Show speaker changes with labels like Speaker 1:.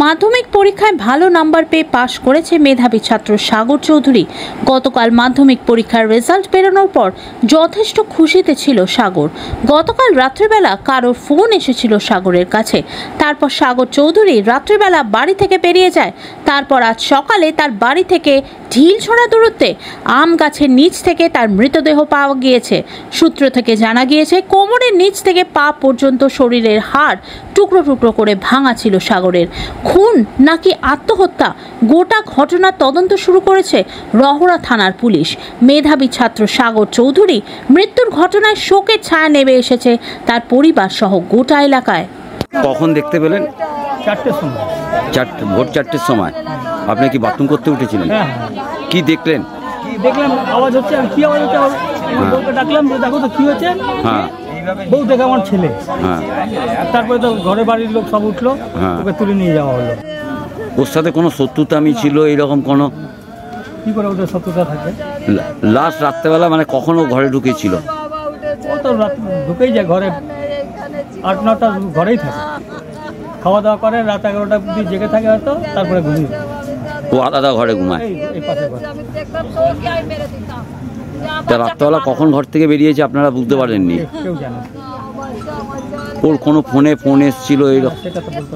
Speaker 1: মাধ্যমিক পরীক্ষায় ভালো নাম্বার পেয়ে পাশ করেছে মেধাবী ছাত্র সাগর চৌধুরী। গতকাল মাধ্যমিক পরীক্ষার রেজাল্ট বেরোনোর পর যথেষ্ট খুশিতে ছিল সাগর। গতকাল রাত্রিবেলা কারোর ফোন এসেছিল সাগরের কাছে। তারপর সাগর চৌধুরী রাত্রিবেলা বাড়ি থেকে বেরিয়ে যায়। তারপর আজ সকালে তার বাড়ি থেকে ঢিলছড়া দূরত্বে আম গাছের নিচ থেকে তার মৃতদেহ পাওয়া গিয়েছে। সূত্র থেকে জানা গিয়েছে, কোমরের নিচ থেকে পা পর্যন্ত শরীরের হাড় টুকরো টুকরো করে ভাঙা ছিল সাগরের। খুন নাকি আত্মহত্যা, গোটা ঘটনার তদন্ত শুরু করেছে রহরা থানার পুলিশ। মেধাবী ছাত্র সাগর চৌধুরী মৃত্যুর ঘটনায় শোকের ছায়া নেমে এসেছে তার পরিবার সহ গোটা এলাকায়।
Speaker 2: কখন দেখতে পেলেন?
Speaker 3: 4টের সময়।
Speaker 2: ভোর 4টের সময়। আপনি কি বাথরুম করতে উঠেছিলেন?
Speaker 3: হ্যাঁ।
Speaker 2: কি দেখলেন?
Speaker 3: দেখলাম আওয়াজ হচ্ছে, আর কি আওয়াজ হচ্ছে, বউকে ডাকলাম যে দেখো তো কি হচ্ছে।
Speaker 2: হ্যাঁ।
Speaker 3: বউ দেখে আমার ছেলে।
Speaker 2: হ্যাঁ।
Speaker 3: তারপরে তো ঘরে বাড়ির লোক সব উঠলো, ওকে তুলে নিয়ে যাওয়া হলো।
Speaker 2: ওর সাথে কোনো শত্রুতা ছিল এরকম কোনো?
Speaker 3: কি করে ওদের শত্রুতা থাকে?
Speaker 2: লাস্ট রাত্রেবেলা মানে কখনো ঘরে ঢুকেছিল?
Speaker 3: ও তো ঢুকেই যায় ঘরে, 8-9টা ঘরেই থাকে, খাওয়া দাওয়া করে, রাত 11টা অবধি জেগে থাকে হয়তো, তারপরে ঘুমিয়ে।
Speaker 2: ও আলাদা ঘরে ঘুমায়?
Speaker 3: এই পাশে ঘরে।
Speaker 2: তা রাত্রেবেলা কখন ঘর থেকে বেরিয়েছে আপনারা বুঝতে পারেননি?
Speaker 3: কেউ জানে।
Speaker 2: ওর কোনো ফোন এসেছিল এইরকম?
Speaker 3: সেটা তো বলতে